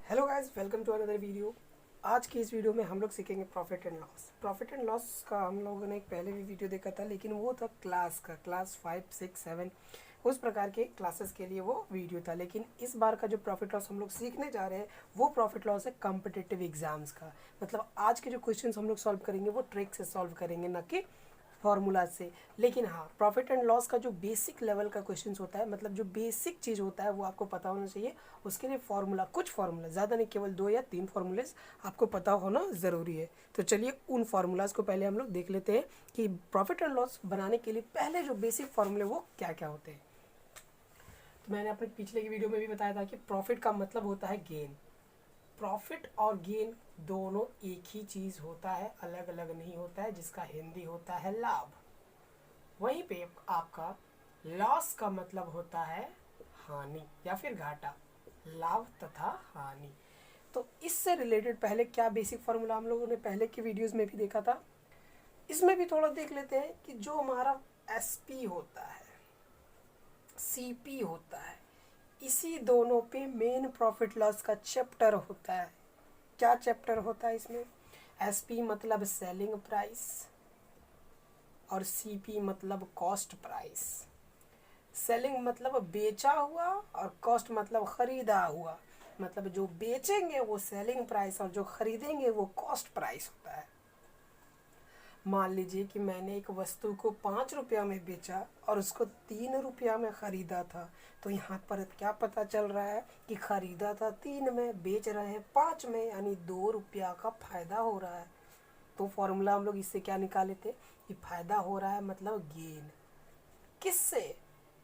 Hello guys, welcome to another video. आज की इस वीडियो में हम लोग सीखेंगे profit and loss. Profit and loss का हम लोगों ने एक पहले भी वीडियो देखा था, लेकिन वो था क्लास 5, 6, 7 उस प्रकार के क्लासेस के लिए वो वीडियो था। लेकिन इस बार का जो प्रॉफिट लॉस हम लोग सीखने जा रहे हैं वो प्रॉफिट लॉस है कॉम्पिटिटिव एग्जाम्स का। मतलब आज के जो क्वेश्चंस हम लोग सॉल्व करेंगे वो ट्रिक से सॉल्व करेंगे, ना कि फार्मूला से। लेकिन हाँ, प्रॉफिट एंड लॉस का जो बेसिक लेवल का क्वेश्चन होता है, मतलब जो बेसिक चीज़ होता है वो आपको पता होना चाहिए। उसके लिए फार्मूला, कुछ फार्मूला, ज़्यादा नहीं, केवल 2 या 3 फार्मूलेस आपको पता होना ज़रूरी है। तो चलिए उन फार्मूलाज को पहले हम लोग देख लेते हैं कि प्रॉफिट एंड लॉस बनाने के लिए पहले जो बेसिक फार्मूले वो क्या क्या होते हैं। तो मैंने अपने पिछले की वीडियो में भी बताया था कि प्रॉफिट का मतलब होता है गेन। प्रॉफिट और गेन दोनों एक ही चीज़ होता है, अलग अलग नहीं होता है, जिसका हिंदी होता है लाभ। वहीं पे आपका लॉस का मतलब होता है हानि या फिर घाटा। लाभ तथा हानि। तो इससे रिलेटेड पहले क्या बेसिक फार्मूला हम लोगों ने पहले की वीडियोस में भी देखा था, इसमें भी थोड़ा देख लेते हैं कि जो हमारा एसपी होता है, सीपी होता है, इसी दोनों पे मेन प्रॉफिट लॉस का चैप्टर होता है। क्या चैप्टर होता है इसमें? एसपी मतलब सेलिंग प्राइस और सीपी मतलब कॉस्ट प्राइस। सेलिंग मतलब बेचा हुआ और कॉस्ट मतलब खरीदा हुआ। मतलब जो बेचेंगे वो सेलिंग प्राइस और जो खरीदेंगे वो कॉस्ट प्राइस होता है। मान लीजिए कि मैंने एक वस्तु को 5 रुपया में बेचा और उसको 3 रुपया में खरीदा था, तो यहाँ पर क्या पता चल रहा है कि खरीदा था 3 में, बेच रहे हैं 5 में, यानी 2 रुपया का फायदा हो रहा है। तो फॉर्मूला हम लोग इससे क्या निकाले थे कि फायदा हो रहा है मतलब गेन। किससे?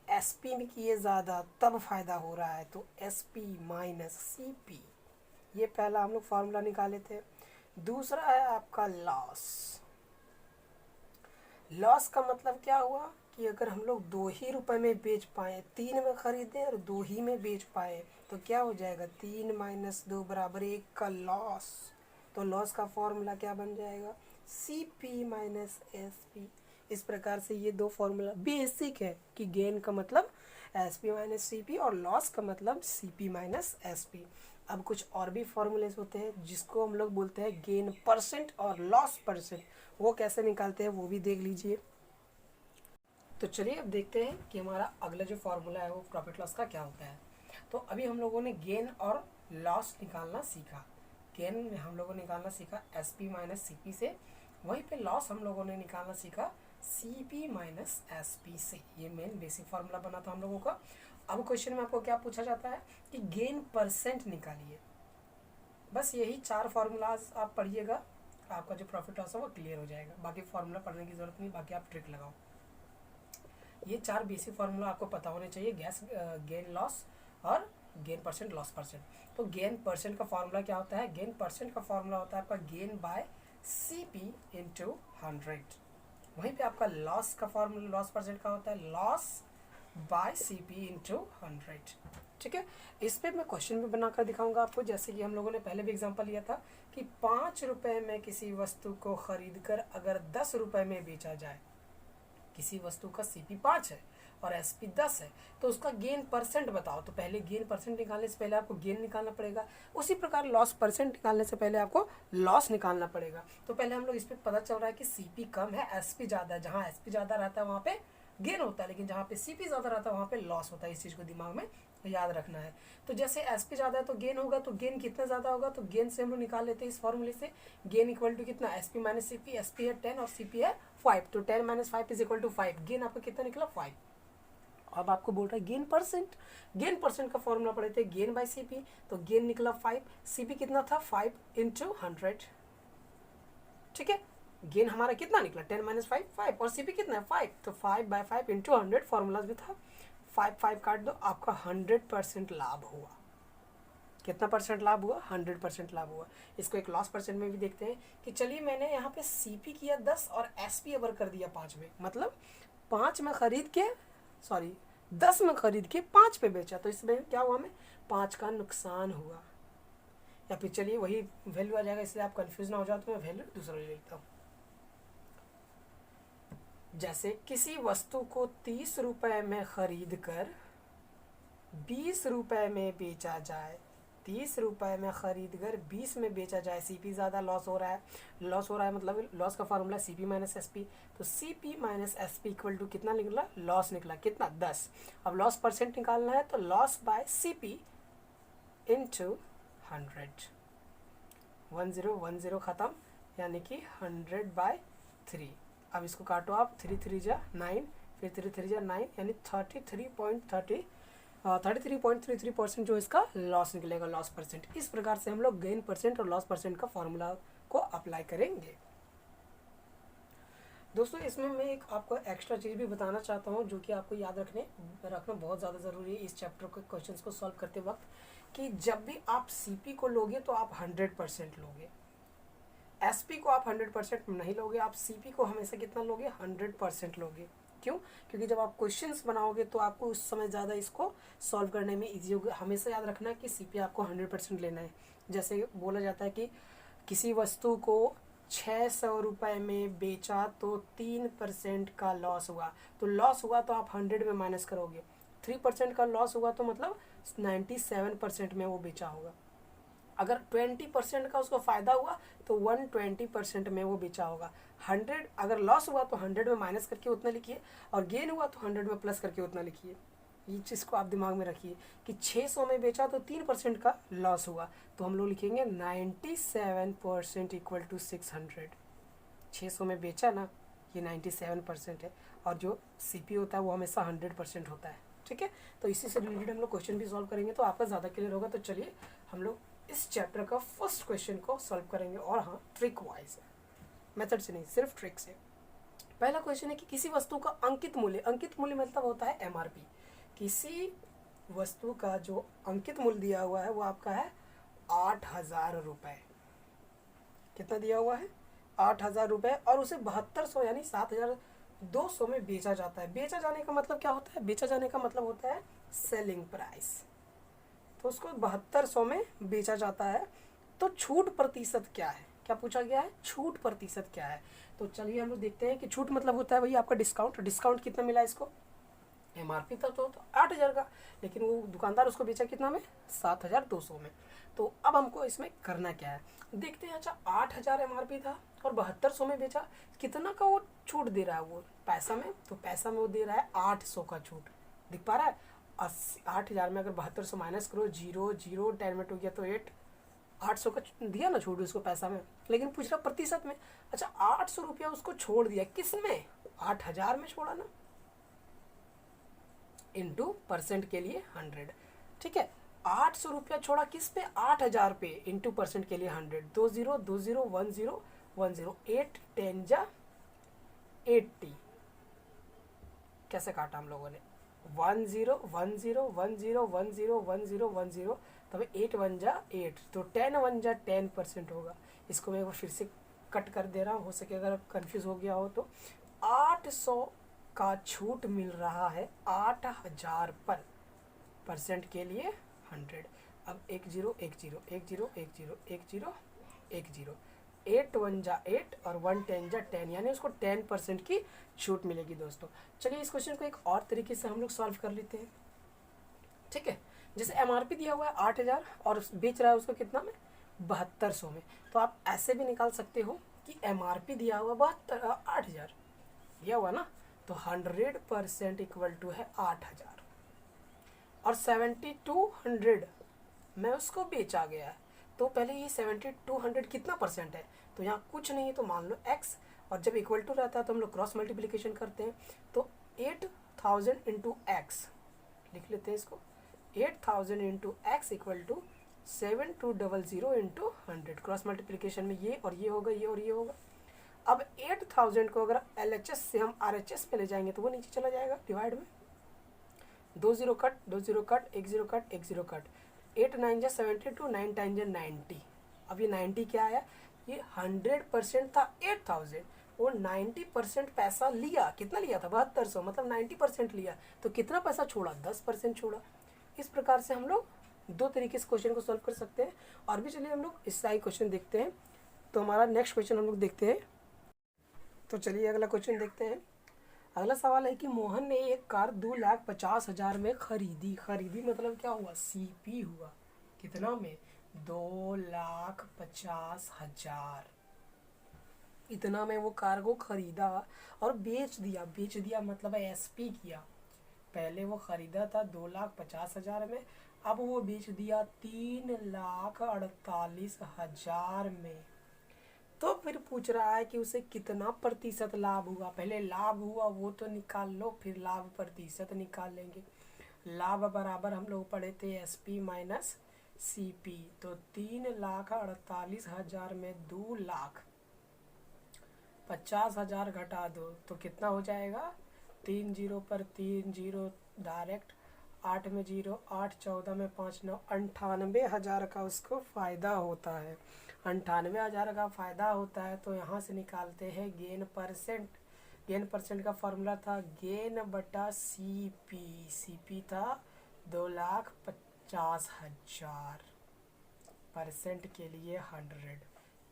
एसपी में किए ज़्यादा तब फायदा हो रहा है, तो एसपी माइनस सीपी। ये पहला हम लोग फार्मूला निकाले थे। दूसरा है आपका लॉस। लॉस का मतलब क्या हुआ कि अगर हम लोग 2 ही रुपए में बेच पाए, 3 में खरीदे और 2 ही में बेच पाए, तो क्या हो जाएगा? 3 माइनस 2 बराबर 1 का लॉस। तो लॉस का फॉर्मूला क्या बन जाएगा? C P minus S P. इस प्रकार से ये दो फॉर्मूला बेसिक है कि गेन का मतलब S P minus C P और लॉस का मतलब C P minus S P. अब कुछ और भी फॉर्मूलेस होते हैं जिसको हम लोग बोलते हैं गेन परसेंट और लॉस परसेंट। वो कैसे निकालते हैं वो भी देख लीजिए। तो चलिए अब देखते हैं कि हमारा अगला जो फॉर्मूला है वो प्रॉफिट लॉस का क्या होता है। तो अभी हम लोगों ने गेन और लॉस निकालना सीखा। गेन हम लोगों ने निकालना सीखा S P minus C P से। वहीं पे लॉस हम लोगों ने निकालना सीखा C P minus S P से। ये मेन बेसिक फार्मूला बना था हम लोगों का। अब क्वेश्चन में आपको क्या पूछा जाता है कि गेन परसेंट निकालिए। बस यही 4 फार्मूलाज आप पढ़िएगा, आपका जो प्रॉफिट लॉस है वो क्लियर हो जाएगा। बाकी फार्मूला पढ़ने की जरूरत नहीं, बाकी आप ट्रिक लगाओ। ये 4 बेसिक फार्मूला आपको पता होने चाहिए, गैस गेन लॉस और गेन परसेंट लॉस परसेंट। तो गेन परसेंट का फार्मूला क्या होता है? गेन परसेंट का फार्मूला होता है आपका gain by C P into 100। वहीं पे आपका लॉस का फार्मूला, लॉस परसेंट का होता है loss by C P into 100। ठीक है, इस पर मैं क्वेश्चन भी बनाकर दिखाऊंगा आपको। जैसे कि हम लोगों ने पहले भी एग्जांपल लिया था कि 5 रुपए में किसी वस्तु को खरीद कर अगर 10 रुपए में बेचा जाए, किसी वस्तु का सीपी 5 है और एसपी 10 है, तो उसका गेन परसेंट बताओ। तो पहले गेन परसेंट निकालने से पहले आपको गेन निकालना पड़ेगा। उसी प्रकार लॉस परसेंट निकालने से पहले आपको लॉस निकालना पड़ेगा। तो पहले हम लोग इस पर पता चल रहा है कि सीपी कम है, एसपी ज़्यादा है। जहाँ एसपी ज़्यादा रहता है वहाँ पे गेन होता है, लेकिन जहाँ पे सीपी ज़्यादा रहता है वहाँ पे लॉस होता है। इस चीज़ को दिमाग में याद रखना है। तो जैसे एसपी ज़्यादा है तो गेन होगा, तो गेन कितना ज़्यादा होगा? तो गेन से हम लोग निकाल लेते हैं इस फॉर्मूले से। गेन इक्वल टू कितना? SP minus CP. एसपी है 10 और सीपी है 5, तो 10 minus 5 is equal to 5। Gain आपका कितना निकला? 5। अब आपको बोल रहा है गेन परसेंट। गेन परसेंट का फॉर्मूला पढ़े थे गेन बाय सीपी, तो गेन निकला 5। सीपी कितना था? 5 इंटू 100। ठीक है, गेन हमारा कितना निकला? 10 माइनस 5 5, और सीपी कितना है? 5, तो 5 बाय 5 इंटू 100 फॉर्मूलाज में था। 5 5 काट दो, आपका 100% लाभ हुआ। कितना परसेंट लाभ हुआ? 100% लाभ हुआ। इसको एक लॉस परसेंट में भी देखते हैं कि चलिए मैंने यहाँ पे सीपी किया 10 और एसपी अवर कर दिया 5 में, मतलब 5 में खरीद के, सॉरी 10 में खरीद के 5 पे बेचा, तो इसमें क्या हुआ? हमें 5 का नुकसान हुआ। या फिर चलिए वही वैल्यू आ जाएगा, इसलिए आप कंफ्यूज ना हो जाओ, तो मैं वैल्यू दूसरा ले लेता हूँ। जैसे किसी वस्तु को 30 रुपए में खरीद कर 20 रुपए में बेचा जाए, 30 रुपए में खरीद कर 20 में बेचा जाए, सीपी ज़्यादा लॉस हो रहा है, मतलब लॉस का फार्मूला सीपी माइनस एसपी, तो CP minus SP equal to कितना निकला, लॉस निकला, कितना 10। अब लॉस परसेंट निकालना है तो लॉस बाय सीपी इंटू 100, 10 ख़त्म, यानी कि 100/3। अब इसको काटो आप, 3 3 जा 9, फिर 3 3 जा 9, यानी 33.33% जो इसका लॉस निकलेगा, लॉस परसेंट। इस प्रकार से हम लोग गेन परसेंट और लॉस परसेंट का फॉर्मूला को अप्लाई करेंगे। दोस्तों इसमें मैं एक आपको एक्स्ट्रा चीज़ भी बताना चाहता हूँ जो कि आपको याद रखना बहुत ज़्यादा ज़रूरी है इस चैप्टर के क्वेश्चंस को सॉल्व करते वक्त, कि जब भी आप सीपी को लोगे तो आप 100% लोगे, एसपी को आप 100% नहीं लोगे, आप सीपी को हमेशा कितना लोगे, 100% लोगे। क्यों? क्योंकि जब आप क्वेश्चंस बनाओगे तो आपको उस समय ज़्यादा इसको सॉल्व करने में ईजी होगा। हमेशा याद रखना कि सीपी आपको 100% लेना है। जैसे बोला जाता है कि किसी वस्तु को 600 रुपये में बेचा तो 3% का लॉस हुआ, तो लॉस हुआ तो आप 100 में माइनस करोगे, 3% का लॉस हुआ तो मतलब 97% में वो बेचा होगा। अगर 20% का उसको फ़ायदा हुआ तो 120% में वो बेचा होगा। 100 अगर लॉस हुआ तो 100 में माइनस करके उतना लिखिए, और गेन हुआ तो 100 में प्लस करके उतना लिखिए। ये चीज़ को आप दिमाग में रखिए कि 600 में बेचा तो 3% का लॉस हुआ, तो हम लोग लिखेंगे 97% इक्वल टू 600। 600 में बेचा ना, ये 97% है, और जो सीपी होता है वो हमेशा 100% होता है। ठीक है, तो इसी से रिलेटेड हम लोग क्वेश्चन भी सॉल्व करेंगे तो आपका ज़्यादा क्लियर होगा। तो चलिए हम लोग इस चैप्टर का फर्स्ट क्वेश्चन को सॉल्व करेंगे, और हाँ ट्रिक वाइज, मेथड से नहीं, सिर्फ ट्रिक से। पहला क्वेश्चन है कि किसी वस्तु का अंकित मूल्य मतलब होता है एमआरपी। किसी वस्तु का जो अंकित मूल्य दिया हुआ है वो आपका है 8,000 रुपये। कितना दिया हुआ है, 8,000 रुपये, और उसे 7200 यानी 7,200 में बेचा जाता है। बेचा जाने का मतलब क्या होता है, बेचा जाने का मतलब होता है सेलिंग प्राइस। तो उसको 7200 में बेचा जाता है, तो छूट प्रतिशत क्या है, क्या पूछा गया है, छूट प्रतिशत क्या है। तो चलिए हम लोग देखते हैं कि छूट मतलब होता है वही आपका डिस्काउंट। डिस्काउंट कितना मिला इसको, एमआरपी था तो 8,000 का, लेकिन वो दुकानदार उसको बेचा कितना में, 7,200 में। तो अब हमको इसमें करना क्या है, देखते हैं। अच्छा 8,000 एमआरपी था और 7200 में बेचा, कितना का वो छूट दे रहा है वो पैसा में, तो पैसा में वो दे रहा है 800 का छूट, दिख पा रहा है। 8,000 में अगर 7200 माइनस करो, 0 0 10 में टू गया तो 8, 800 का दिया ना छूट उसको पैसा में, लेकिन पूछ रहा प्रतिशत में। अच्छा 800 रुपया उसको छोड़ दिया, किस में, 8,000 में छोड़ा ना, इंटू परसेंट के लिए 100। ठीक है, 800 रुपया छोड़ा किस पे, 8,000 पे, इंटू परसेंट के लिए 100, 2 0 2 0 1 0 1 0, 8 10 जा 80। कैसे काटा हम लोगों ने, 1 0 1 0 1 0 1 0 1 0 1 0, तब 8 1 जा 8, तो 10 1 जा 10% होगा। इसको मैं फिर से कट कर दे रहा हूँ, हो सके अगर कंफ्यूज हो गया हो तो। 800 का छूट मिल रहा है 8,000 पर, परसेंट के लिए 100। अब 1 0 1 0 1 0 1 0 1 0 1 0, 8 1 जा 8 और 1 10 जा 10, यानी उसको 10% की छूट मिलेगी दोस्तों। चलिए इस क्वेश्चन को एक और तरीके से हम लोग सॉल्व कर लेते हैं। ठीक है, जैसे एमआरपी दिया हुआ है 8,000 और बेच रहा है उसको कितना में, 7200 में, तो आप ऐसे भी निकाल सकते हो कि एमआरपी दिया हुआ 8,000 दिया हुआ ना, तो 100% इक्वल टू है 8,000, और 7200 में उसको बेचा गया है। तो पहले ये 7200 कितना परसेंट है, तो यहाँ कुछ नहीं है, तो मान लो x, और जब इक्वल टू रहता है तो हम लोग क्रॉस मल्टीप्लिकेशन करते हैं, तो 8,000 इंटू एक्स लिख लेते हैं इसको, 8,000 into X equal to 7200 into 100, cross multiplication में ये और ये होगा, ये और ये होगा। अब 8,000 को अगर LHS से हम RHS पे ले जाएंगे तो वो नीचे चला जाएगा डिवाइड में, 2 0 कट 2 0 कट 1 0 कट 1 0 कट, 8 9 जा 72 9 10 जा 90। अब ये 90 क्या आया, ये 100% था 8,000, वो 90% पैसा लिया, कितना लिया था 7200, मतलब 90% लिया, तो कितना पैसा छोड़ा, 10% छोड़ा। इस प्रकार से हम लोग दो तरीके से क्वेश्चन को सॉल्व कर सकते हैं। और भी चलिए हम लोग इसका ही क्वेश्चन देखते हैं। तो हमारा नेक्स्ट क्वेश्चन हम लोग देखते हैं। तो चलिए अगला क्वेश्चन देखते हैं। अगला सवाल है कि मोहन ने एक कार 2,50,000 में खरीदी मतलब क्या हुआ, सीपी हुआ, कितना में? 2,50,000 इतना में वो कार को खरीदा और बेच दिया। बेच दिया मतलब एसपी किया। पहले वो खरीदा था 2,50,000 में, अब वो बेच दिया 3,48,000 में। तो फिर पूछ रहा है कि उसे कितना प्रतिशत लाभ हुआ। पहले लाभ हुआ वो तो निकाल लो, फिर लाभ प्रतिशत निकाल लेंगे। लाभ बराबर हम लोग पढ़े थे एसपी माइनस सीपी। तो 3,48,000 में 2,50,000 घटा दो तो कितना हो जाएगा? 3 जीरो पर 3 जीरो डायरेक्ट, 8 में जीरो, 8 14 में 5 9, 98,000 का उसको फ़ायदा होता है। 98,000 का फ़ायदा होता है। तो यहाँ से निकालते हैं गेन परसेंट। गेन परसेंट का फॉर्मूला था गेन बटा सीपी। सीपी था 2,50,000, परसेंट के लिए 100।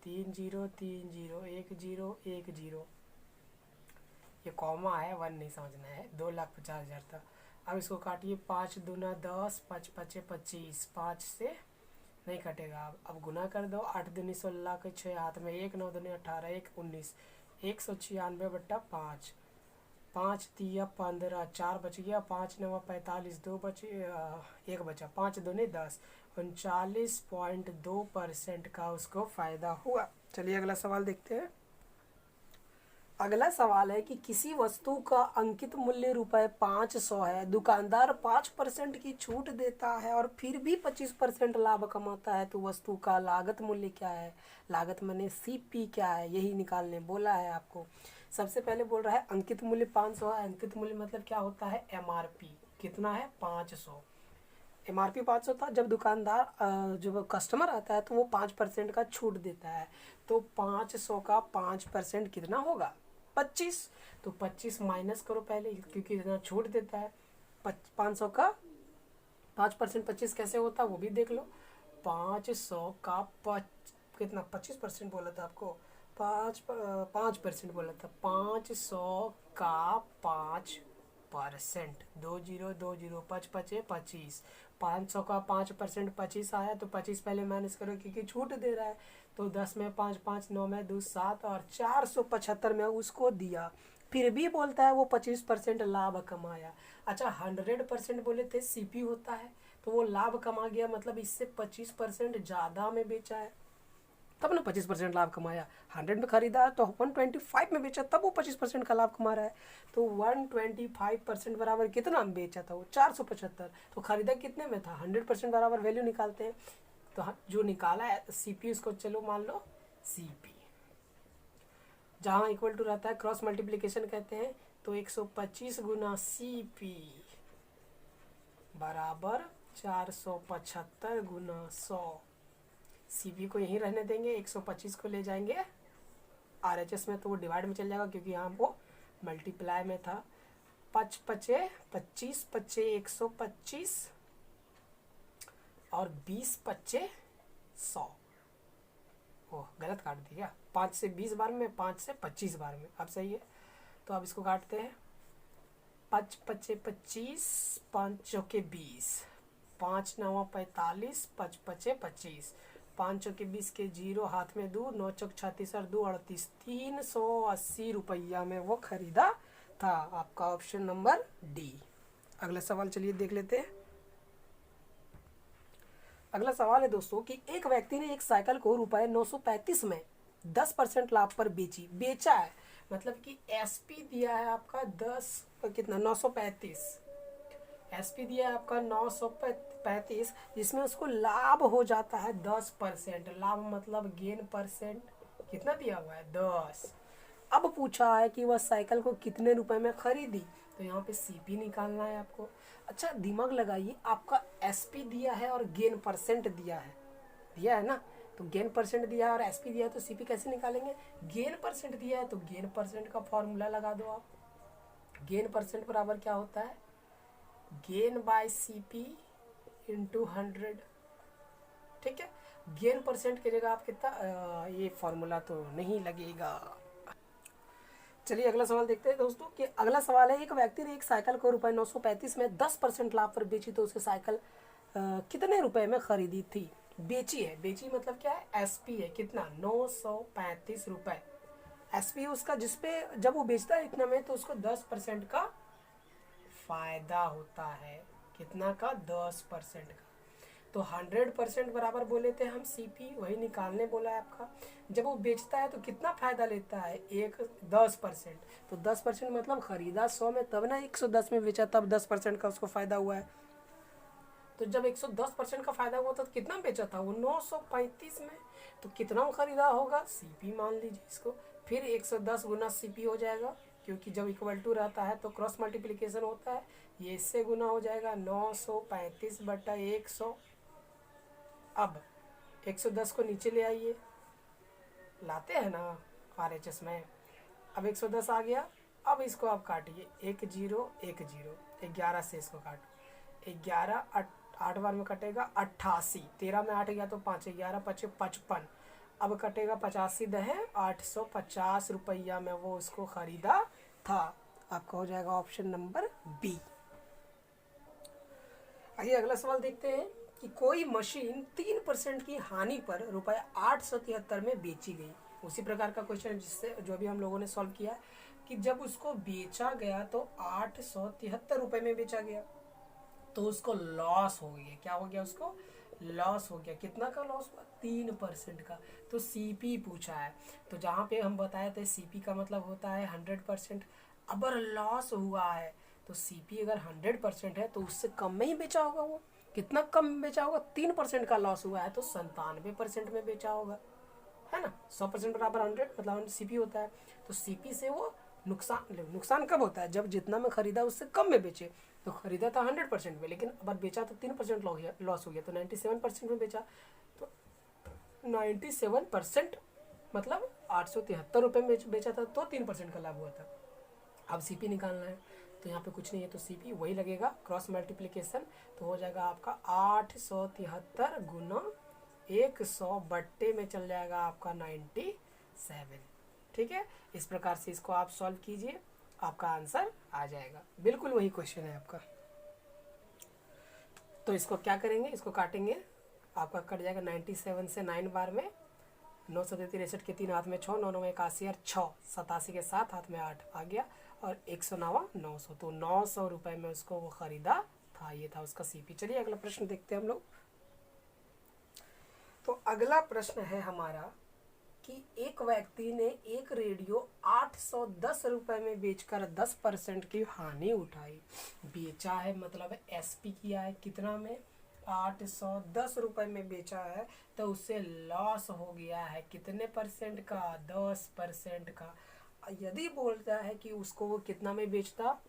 3 जीरो 3 जीरो, 1 जीरो 1 जीरो, ये कॉमा है, 1 नहीं समझना है। 2,50,000 था। अब इसको काटिए, 5 दूना 10, 5 पचे 25, 5 से नहीं कटेगा। अब गुना कर दो, 8 दूनी 16 के 6 हाथ में 1, 9 दूनी 18, 1 19, 196/5, 5 दिया 15, 4 बच गया, 5 9 45, 2 बचे, 1 बचा, 5 दूनी 10, 39.2% का उसको फ़ायदा हुआ। चलिए अगला सवाल देखते हैं। अगला सवाल है कि किसी वस्तु का अंकित मूल्य ₹500 है, दुकानदार 5% की छूट देता है और फिर भी 25% लाभ कमाता है, तो वस्तु का लागत मूल्य क्या है? लागत माने सीपी क्या है, यही निकालने बोला है आपको। सबसे पहले बोल रहा है अंकित मूल्य 500 है। अंकित मूल्य मतलब क्या होता है? एमआरपी। कितना है? 500। एमआरपी 500 था। जब दुकानदार जब कस्टमर आता है तो वो 5% का छूट देता है। तो 500 का 5% कितना होगा? 25। तो 25 माइनस करो पहले, क्योंकि इतना छूट देता है। 500 का 5% 25 कैसे होता है वो भी देख लो। 500 का कितना? 25% बोला था आपको, 5% बोला था। 500 का 5%, 2 जीरो 2 जीरो, 5 पचे 25। 500 का 5% 25 आया, तो 25 पहले माइनस करो क्योंकि छूट दे रहा है। तो 10 में 5 5, 9 में 2 7 और 475 में उसको दिया। फिर भी बोलता है वो 25% लाभ कमाया। अच्छा, 100% बोले थे सीपी होता है, तो वो लाभ कमा गया, मतलब इससे 25% ज़्यादा में बेचा है तब ना 25% लाभ कमाया। 100 में खरीदा तो 125 में बेचा, तब वो 25% का लाभ कमा रहा है। तो 125% बराबर कितना में बेचा था वो? 475। तो खरीदा कितने में था? 100% बराबर वैल्यू निकालते हैं। तो जो निकाला है सीपी, उसको चलो मान लो सीपी। जहाँ इक्वल टू रहता है क्रॉस मल्टीप्लिकेशन कहते हैं। तो 125 गुना सीपी बराबर 475 गुना 100। सीपी को यहीं रहने देंगे, 125 को ले जाएंगे आरएचएस में, तो वो डिवाइड में चल जाएगा क्योंकि यहाँ वो मल्टीप्लाई में था। 5 पचे 25, पचे 125 और 20 पचे 100। ओह, गलत काट दिया। 5 से 20 बार में, 5 से 25 बार में। अब सही है। तो अब इसको काटते हैं। 5 पचे 25, 5 चौके 20, 5 9 45, 5 पचे 25, 5 चौके 20 के जीरो, हाथ में 2, 9 चौक 36 और 2 38, 380 रुपया में वो खरीदा था। आपका ऑप्शन नंबर डी। अगला सवाल चलिए देख लेते हैं। अगला सवाल है दोस्तों कि एक व्यक्ति ने एक साइकिल को ₹935 में 10% लाभ पर बेचा है, मतलब कि एसपी दिया है आपका 10 कितना 935। एसपी दिया है आपका 935, जिसमें उसको लाभ हो जाता है 10%। लाभ मतलब गेन परसेंट कितना दिया हुआ है? 10। अब पूछा है कि वह साइकिल को कितने रुपए में खरीदी, तो यहाँ पे सीपी निकालना है आपको। अच्छा, दिमाग लगाइए, आपका एसपी दिया है और गेन परसेंट दिया है ना। तो गेन परसेंट दिया है और एसपी दिया है, तो सीपी कैसे निकालेंगे? गेन परसेंट दिया है तो गेन परसेंट का फॉर्मूला लगा दो आप। गेन परसेंट बराबर क्या होता है? Gain by CP into 100। ठीक है, गेन परसेंट की जगह आप कितना, ये फॉर्मूला तो नहीं लगेगा। चलिए अगला सवाल देखते हैं दोस्तों कि अगला सवाल है एक व्यक्ति ने एक साइकिल को ₹935 में 10% लाभ पर बेची, तो उसे साइकिल कितने रुपए में खरीदी थी, बेची है। बेची मतलब क्या है, एसपी है, कितना 935 रुपए एसपी उसका, जिसपे जब वो बेचता है इतना में तो उसको 10% का फायदा होता है। कितना का, 10% का। तो 100% बराबर बोले थे हम सीपी, वही निकालने बोला है आपका। जब वो बेचता है तो कितना फायदा लेता है, 10%। तो 10% मतलब खरीदा 100 में तब ना 110 में बेचा, तब 10% का उसको फायदा हुआ है। तो जब 110% का फायदा हुआ था तो कितना बेचा था वो, 935 में। तो कितना खरीदा होगा, सीपी मान लीजिए इसको। फिर 110 गुना सीपी हो जाएगा, क्योंकि जब इक्वल टू रहता है तो क्रॉस मल्टीप्लिकेशन होता है, ये इससे गुना हो जाएगा 935 बटा 100। अब 110 को नीचे ले आइए, लाते हैं ना RHS में। अब 110 आ गया। अब इसको आप काटिए, 1 0 1 0, 11 से इसको काटो, 11 8 बार में कटेगा 88, 13 में 8 गया तो 5, 11 5 55। अब कटेगा 85 दहे 850 रुपया में वो उसको खरीदा था। आपका हो जाएगा ऑप्शन नंबर बी। आइए अगला सवाल देखते हैं कि कोई मशीन 3% की हानि पर ₹873 में बेची गई। उसी प्रकार का क्वेश्चन जिससे जो भी हम लोगों ने सॉल्व किया कि जब उसको बेचा गया तो 873 रुपए में बेचा गया, तो उसको लॉस हो गया। क्या हो गया, उसको लॉस हो गया। कितना का लॉस हुआ, 3% का। तो सीपी पूछा है, तो जहाँ पे हम बताए थे सीपी का मतलब होता है 100%। अगर लॉस हुआ है तो सीपी अगर 100% है तो उससे कम में ही बेचा होगा। वो कितना कम बेचा होगा, 3% का लॉस हुआ है तो 97% में बेचा होगा, है ना। 100% बराबर 100 मतलब सीपी होता है। तो सीपी से वो नुकसान कब होता है, जब जितना में खरीदा उससे कम में बेचे। तो खरीदा था 100% में, लेकिन अब बेचा तो 3% लॉस हो गया, तो 97% में बेचा। तो 97% मतलब 873 रुपये में बेचा था, तो 3% का लाभ हुआ था। अब सीपी निकालना है, तो यहाँ पे कुछ नहीं है, तो सीपी वही लगेगा, क्रॉस मल्टीप्लिकेशन। तो हो जाएगा आपका 873 गुना 100 बट्टे में चल जाएगा आपका 97। ठीक है, इस प्रकार से इसको आप सॉल्व कीजिए, आपका आंसर आ जाएगा। बिल्कुल वही क्वेश्चन है आपका। तो इसको क्या करेंगे, इसको काटेंगे, आपका कट जाएगा 97 से 9 बार में, 9 7 63 के 3 हाथ में 6, 9 9 81 और 6 87 के 7 हाथ में 8 आ गया, और 109 900, तो 900 रुपये में उसको वो खरीदा था। ये था उसका सीपी। चलिए अगला प्रश्न देखते हैं हम लोग। तो अगला प्रश्न है हमारा कि एक व्यक्ति ने एक रेडियो 810 रुपये में बेचकर 10% की हानि उठाई। बेचा है मतलब एसपी किया है, कितना में, 810 रुपये में बेचा है, तो उससे लॉस हो गया है कितने परसेंट का, 10% का। यदि बोलता है कि उसको वो कितना में बेचता,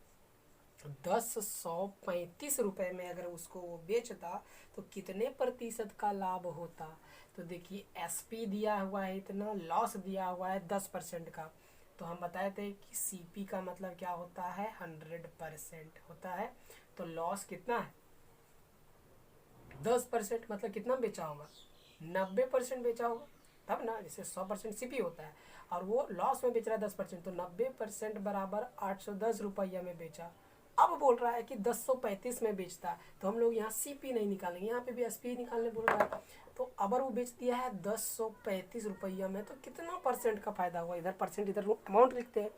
1035 रुपये में अगर उसको वो बेचता तो कितने प्रतिशत का लाभ होता। तो देखिए एसपी दिया हुआ है इतना, लॉस दिया हुआ है 10% का। तो हम बताए थे कि सीपी का मतलब क्या होता है, 100% होता है। तो लॉस कितना है, 10% मतलब कितना बेचा होगा, 90% बेचा होगा तब ना। जैसे 100% सीपी होता है और वो लॉस में बेच रहा है 10%, तो 90% बराबर 810 रुपया में बेचा। अब बोल रहा है कि 1035 में बेचता है, तो हम लोग यहाँ सीपी नहीं निकालेंगे, यहाँ पे भी एसपी निकालने बोल रहा है। तो अगर वो बेच दिया है 1035 रुपया में, तो कितना परसेंट का फायदा हुआ, इधर परसेंट इधर अमाउंट लिखते हैं।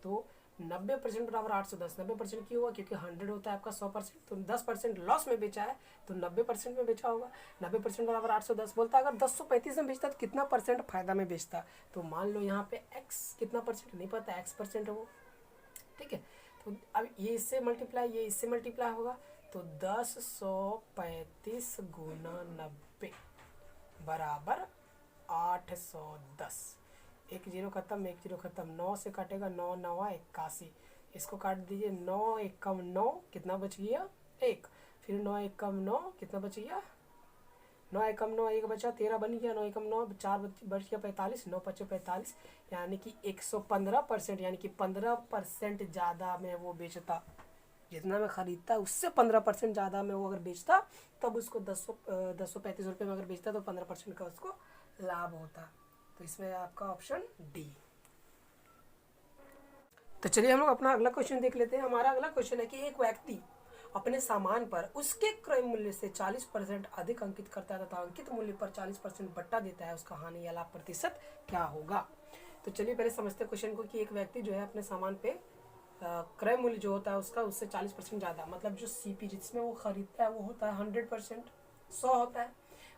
तो 90% बराबर 810, 90% क्यों हुआ, क्योंकि 100 होता है आपका 100%, तो 10% लॉस में बेचा है तो 90% में बेचा होगा। 90% बराबर 810 बोलता है, अगर 1035 में बेचता तो कितना परसेंट फायदा में बेचता। तो मान लो यहाँ पे एक्स कितना परसेंट नहीं पता, एक्स परसेंट है वो, ठीक है। तो अब ये इससे मल्टीप्लाई, ये इससे मल्टीप्लाई होगा, तो 1035 गुना 90 बराबर 810। 1 0 खत्म, 1 0 खत्म, 9 से काटेगा 9 9 81, इसको काट दीजिए, 9 एकम 9 कितना बच गया, 1। फिर 9 एकम 9 कितना बच गया, 9 एकम 9 1 बचा, 13 बन गया, 9 एकम 9 4 बच गया 45, 9 5 45, यानी कि 115%, यानी कि 15% ज़्यादा में वो बेचता। जितना में ख़रीदता उससे 15% ज़्यादा में वो अगर बेचता, तब उसको 1035 रुपये में अगर बेचता तो 15% का उसको लाभ होता। तो इसमें आपका ऑप्शन डी। तो चलिए हम लोग अपना अगला क्वेश्चन देख लेते हैं। हमारा अगला क्वेश्चन है कि एक व्यक्ति अपने सामान पर उसके क्रय मूल्य से 40% अधिक अंकित करता है तथा अंकित मूल्य पर 40% बट्टा देता है, उसका हानि या लाभ प्रतिशत क्या होगा। तो चलिए पहले समझते हैं क्वेश्चन को कि एक व्यक्ति जो है अपने सामान पे क्रय मूल्य जो होता है उसका उससे 40% ज़्यादा, मतलब जो सीपी जिसमें वो खरीदता है वो होता है 100%, 100 होता है,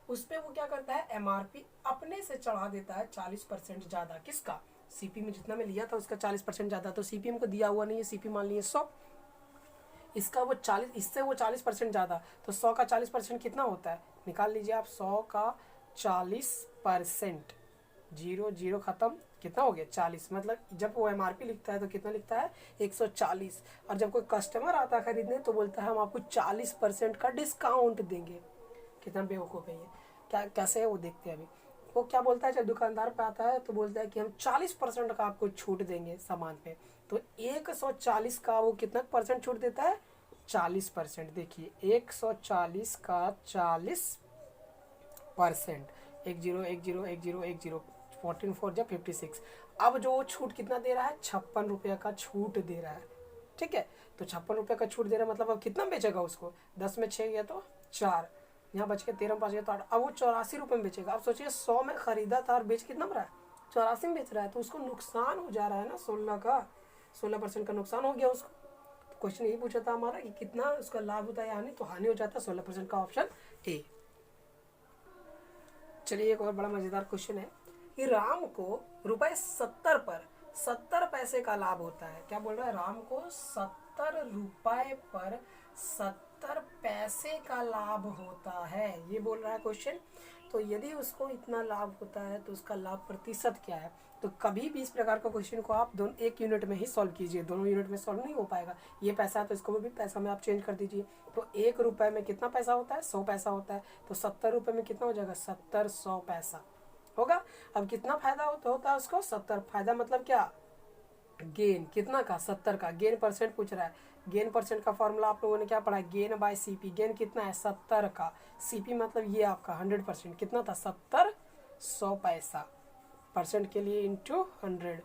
उस पर वो क्या करता है एमआरपी अपने से चढ़ा देता है 40% ज़्यादा। किसका? सीपी में जितना मैं लिया था उसका 40% ज़्यादा। तो सीपी हमको दिया हुआ नहीं है, सीपी मान लीजिए 100, इसका वो 40, इससे वो 40% ज़्यादा, तो 100 का 40% कितना होता है, निकाल लीजिए आप। 100 का 40%, जीरो जीरो खत्म, कितना हो गया 40। मतलब जब वो एमआरपी लिखता है तो कितना लिखता है 140, और जब कोई कस्टमर आता है खरीदने तो बोलता है हम आपको 40% का डिस्काउंट देंगे। कितना बेवकूफ़ है ये, क्या कैसे है वो देखते हैं अभी। वो क्या बोलता है जब दुकानदार पे आता है तो बोलता है कि हम 40% का आपको छूट देंगे सामान पे, तो 140 का वो कितना परसेंट छूट देता है 40%। देखिए 140 का 40%, 10 14 4 जब 56। अब जो छूट कितना दे रहा है 56 रुपये का छूट दे रहा है, ठीक है। तो 56 रुपये का छूट दे रहा है, मतलब अब कितना बेचेगा उसको, 10 में 6 गया तो 4, यहाँ बच के 13 में 5 गया तो 8, अब वो 84 रुपये में बेचेगा। अब सोचिए 100 में खरीदा था और बेच कितना रहा है 84 में बेच रहा है, तो उसको नुकसान हो जा रहा है ना 16 का, 16% का नुकसान हो गया उसको। तो क्वेश्चन यही पूछा था हमारा कि कितना उसका लाभ होता है या हानि, तो हानि हो जाता है 16% का, ऑप्शन ए। चलिए एक और बड़ा मजेदार क्वेश्चन है कि राम को ₹70 पर 70 पैसे का लाभ होता है। क्या बोल रहा है, राम को 70 रुपए पर 70 पैसे का लाभ होता है, ये बोल रहा है क्वेश्चन। तो यदि उसको इतना लाभ होता है तो उसका लाभ प्रतिशत क्या है। तो कभी भी इस प्रकार का क्वेश्चन को आप दोनों एक यूनिट में ही सॉल्व कीजिए, दोनों यूनिट में सॉल्व नहीं हो पाएगा। ये पैसा है तो इसको भी पैसा में आप चेंज कर दीजिए। तो 1 रुपए में कितना पैसा होता है 100 पैसा होता है, तो 70 रुपए में कितना हो जाएगा 70 100 पैसा होगा। अब कितना फायदा होता है उसको 70, फायदा मतलब क्या, गेन कितना का 70 का, गेन परसेंट पूछ रहा है। गेन परसेंट का फॉर्मूला आप लोगों ने क्या पढ़ा है, गेन बाय सीपी। गेन कितना है 70 का, सीपी मतलब ये आपका 100%, कितना था 70 100 पैसा, परसेंट के लिए इंटू 100,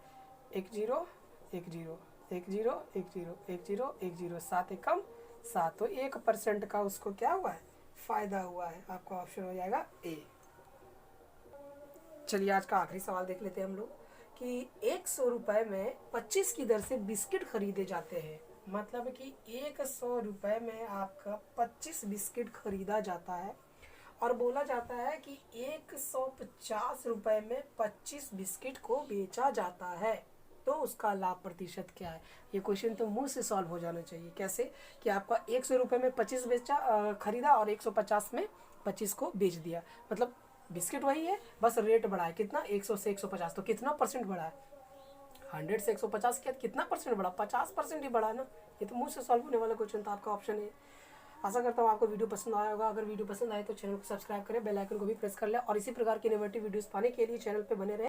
10 10 10 10 7 एकम 7, तो 1% का उसको क्या हुआ है फायदा हुआ है। आपका ऑप्शन हो जाएगा ए। चलिए आज का आखिरी सवाल देख लेते हैं हम लोग कि 100 रुपए में 25 की दर से बिस्किट खरीदे जाते हैं। मतलब कि 100 रुपए में आपका 25 बिस्किट खरीदा जाता है और बोला जाता है कि 150 रुपए में 25 बिस्किट को बेचा जाता है, तो उसका लाभ प्रतिशत क्या है। ये क्वेश्चन तो मुंह से सॉल्व हो जाना चाहिए। कैसे कि आपका 100 रुपए में 25 बेचा खरीदा और 150 में 25 को बेच दिया, मतलब बिस्किट वही है बस रेट बढ़ा है, कितना 100 से 150, तो कितना परसेंट बढ़ा है 100 से 150 किया, कितना परसेंट बढ़ा 50% ही बढ़ा ना। ये तो मुंह से सॉल्व होने वाला क्वेश्चन था, आपका ऑप्शन है। आशा करता हूँ आपको वीडियो पसंद आया होगा। अगर वीडियो पसंद आए तो चैनल को सब्सक्राइब करें, बेल आइकन को भी प्रेस कर लें और इसी प्रकार की इनोवेटिव वीडियोस पाने के लिए चैनल पे बने रहें।